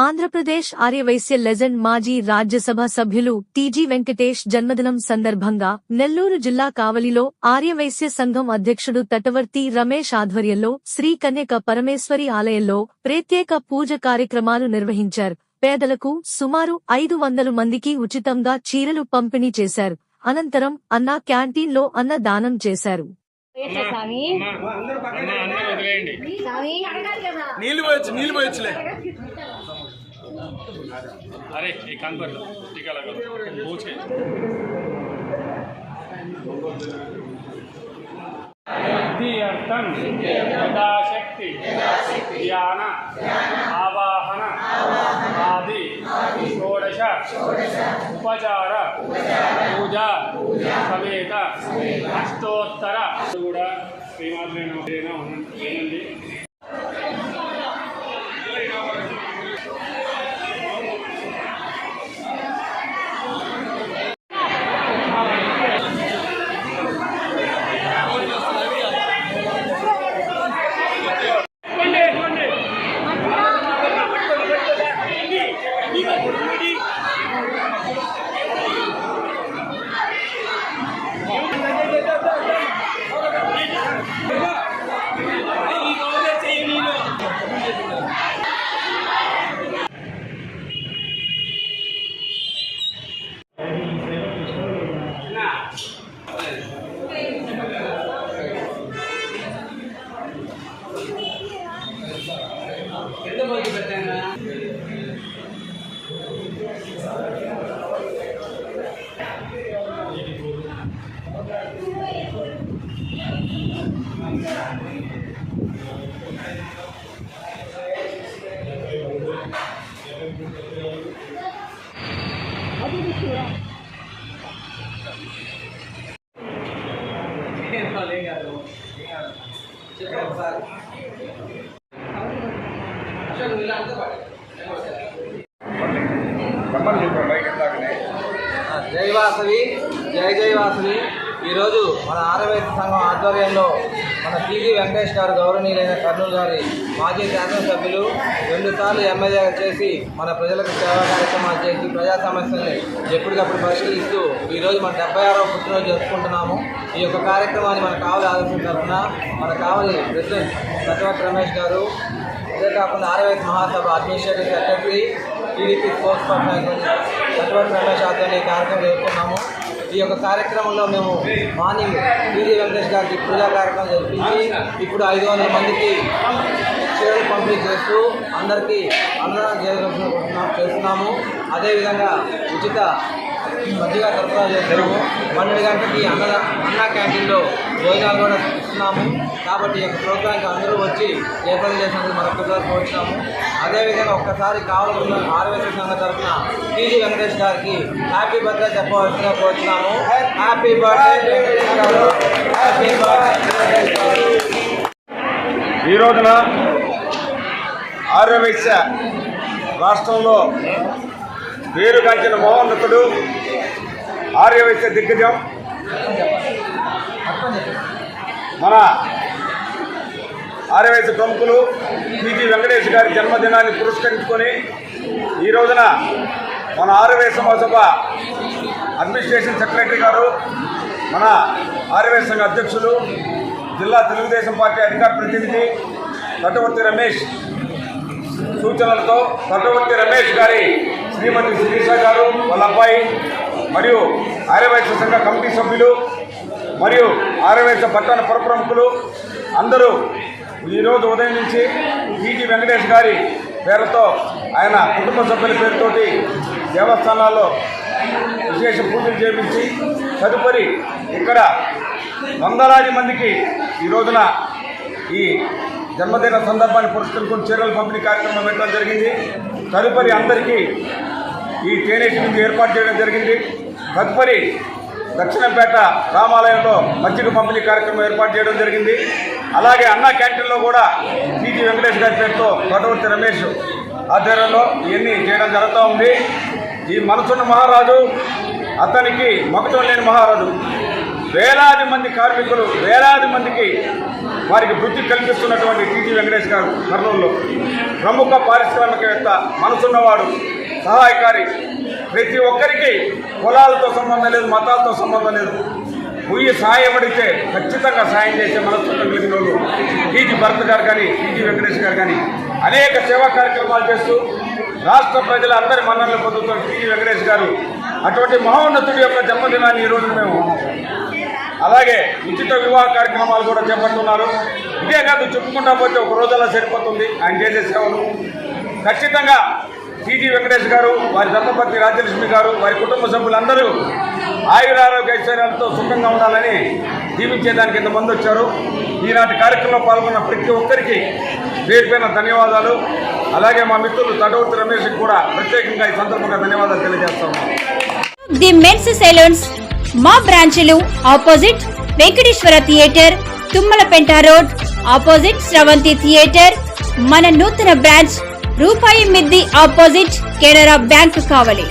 Andhra Pradesh Aryavysya legend మాజీ రాజ్యసభ సభ్యులు TG Venkatesh జన్మదినం సందర్భంగా నెల్లూరు జిల్లా కావలిలో ఆర్యవైశ్య సంఘం అధ్యక్షుడు తటవర్తి రమేష్ ఆధ్వర్యంలో శ్రీ కన్యక పరమేశ్వరి ఆలయంలో ప్రత్యేక పూజ కార్యక్రమాలు నిర్వహించారు. పేదలకు సుమారు 500 మందికి ఉచితంగా చీరలు పంపిణీ చేశారు. అనంతరం అన్నా క్యాంటీన్లో అన్న దానం చేశారు. अरे एक काम कर लो, टीका लगा लो, पूछ के सिद्ध्यर्थं यथाशक्ति ध्यान आवाहन आदि षोडश उपचार पूजा समेत अष्टोत्तर కూడా శ్రీమాత్రేణ ఉండండి. జై వాసవి జై జై వాసవి. ఈరోజు మన ఆర్యవైశ్య సంఘం ఆధ్వర్యంలో మన టీజీ వెంకటేష్ గారు గౌరవనీయులైన కర్నూలు గారి మాజీ శాసనసభ్యులు 2 సార్లు ఎమ్మెల్యేగా చేసి మన ప్రజలకు సేవా కార్యక్రమాలు చేసి ప్రజా సమస్యల్ని ఎప్పటికప్పుడు పరిష్కరిస్తూ ఈరోజు మన 76వ పుట్టినరోజు జరుపుకుంటున్నాము. ఈ యొక్క కార్యక్రమాన్ని మన కావలి ఆలోచన తరఫున మన కావలి ప్రెసిడెంట్ తటవర్తి రమేష్ గారు, అదే కాకుండా Aryavysya Mahasabha administrative secretary TDP sports person Tatavarthi Ramesh ఆధ్వర్యంలో ఈ కార్యక్రమం జరుపుకున్నాము. ఈ యొక్క కార్యక్రమంలో మేము మార్నింగ్ టీజీ వెంకటేష్ గారికి పూజా కార్యక్రమం జరిపించి ఇప్పుడు 500 మందికి చీరలు పంపిణీ చేస్తూ అందరికీ అన్నదానం చేస్తున్నాము. అదేవిధంగా ఉచిత మజ్జిగ సరఫరా చేస్తున్నాము. 12 గంటలకి అన్నా క్యాంటీన్లో భోజనాలు కూడా ఇస్తున్నాము. కాబట్టి ఈ యొక్క ప్రోగ్రాంకి అందరూ వచ్చి ఏర్పాటు చేసినందుకు మరొకసారి కోరుతున్నాము. అదేవిధంగా ఒక్కసారి కావాలన్న ఆర్యవైశ్య సంఘం తరఫున టీజీ వెంకటేష్ గారికి హ్యాపీ బర్త్డే చెప్పవలసిందిగా కోరుతున్నాము. హ్యాపీ బర్త్డే వెంకటేష్ గారు, హ్యాపీ బర్త్డే. ఈ రోజున ఆర్యవైశ్య రాష్ట్రంలో పేరుగాంచిన మహోన్నతుడు ఆర్యవైశ్య దిగ్గజం మన ఆర్యవైశ్య ప్రముఖులు టీజీ వెంకటేష్ గారి జన్మదినాన్ని పురస్కరించుకొని ఈ రోజున మన ఆర్యవైశ్య మహాసభ అడ్మినిస్ట్రేషన్ సెక్రటరీ గారు, మన ఆర్యవైశ్య సంఘ అధ్యక్షులు, జిల్లా తెలుగుదేశం పార్టీ అధికార ప్రతినిధి తటవర్తి రమేష్ సూచనలతో తటవర్తి రమేష్ గారి శ్రీమతి శిరీష గారు, వాళ్ళ అబ్బాయి మరియు ఆర్యవైశ్య సంఘ కమిటీ సభ్యులు మరియు ఆర్యవైశ్య పట్టణ పురప్రముఖులు అందరూ ఈరోజు ఉదయం నుంచి టీజీ వెంకటేష్ గారి పేరుతో ఆయన కుటుంబ సభ్యుల పేరుతోటి దేవస్థానాల్లో విశేష పూజలు చేపించి తదుపరి ఇక్కడ వందలాది మందికి ఈ రోజున ఈ జన్మదిన సందర్భాన్ని పురస్కరించుకుని చీరల పంపిణీ కార్యక్రమం పెట్టడం జరిగింది. తదుపరి అందరికీ ఈ తేనేటి నుంచి ఏర్పాటు చేయడం జరిగింది. తదుపరి దక్షిణంపేట రామాలయంలో మజ్జిగ పంపిణీ కార్యక్రమం ఏర్పాటు చేయడం జరిగింది. అలాగే అన్నా క్యాంటీన్లో కూడా టీజీ వెంకటేష్ గారి పేరుతో తటవర్తి రమేష్ ఆధ్వర్యంలో ఇవన్నీ చేయడం జరుగుతూ ఉంది. ఈ మనసున్న మహారాజు, అతనికి మగటం లేని మహారాజు. వేలాది మంది కార్మికులు, వేలాది మందికి వారికి వృత్తి కల్పిస్తున్నటువంటి టీజీ వెంకటేష్ గారు కర్నూలులో ప్రముఖ పారిశ్రామికవేత్త, మనసున్నవాడు, సహాయకారి. ప్రతి ఒక్కరికి కులాలతో సంబంధం లేదు, మతాలతో సంబంధం లేదు. ఉయ్యి సాయపడితే ఖచ్చితంగా సాయం చేసే మనస్తత్వం కలిగిన వాళ్ళు టీజీ భరత్ గారు కానీ, టీజీ వెంకటేష్ గారు కానీ అనేక సేవా కార్యక్రమాలు చేస్తూ రాష్ట్ర ప్రజల అందరి మన్ననలు పొందుతున్న టీజీ వెంకటేష్ గారు అటువంటి మహోన్నతుడి యొక్క జన్మదినాన్ని ఈరోజు మేము అలాగే ఉచిత వివాహ కార్యక్రమాలు కూడా చేపడుతున్నారు. ఇదే కాదు, చెప్పుకుంటా పోతే ఒక రోజులా సరిపోతుంది ఆయన చేసే సేవలు. ఖచ్చితంగా టీజీ వెంకటేష్ గారు, వారి ధర్మపత్ని రాజ్యలక్ష్మి గారు, వారి కుటుంబ సభ్యులందరూ ఆయురారోగ్య ఐశ్వర్యాలతో సుఖంగా ఉండాలని దీవించేదానికి ఇంతమంది వచ్చారు. ఈనాటి కార్యక్రమంలో పాల్గొన్న ప్రతి ఒక్కరికి పేరుపైన ధన్యవాదాలు. అలాగే మా మిత్రులు తటవర్తి రమేష్కి కూడా ప్రత్యేకంగా ఈ సందర్భంగా ధన్యవాదాలు తెలియజేస్తాము. ది మెన్స్ సెలూన్స్ మా బ్రాంచ్లు opposite Venkateswara theatre, Tummalapenta road, opposite Sravanthi theatre. మన నూతన బ్రాంచ్ రూపాయి మిద్ది ఆపోజిట్ కెనరా బ్యాంక్ కావలి.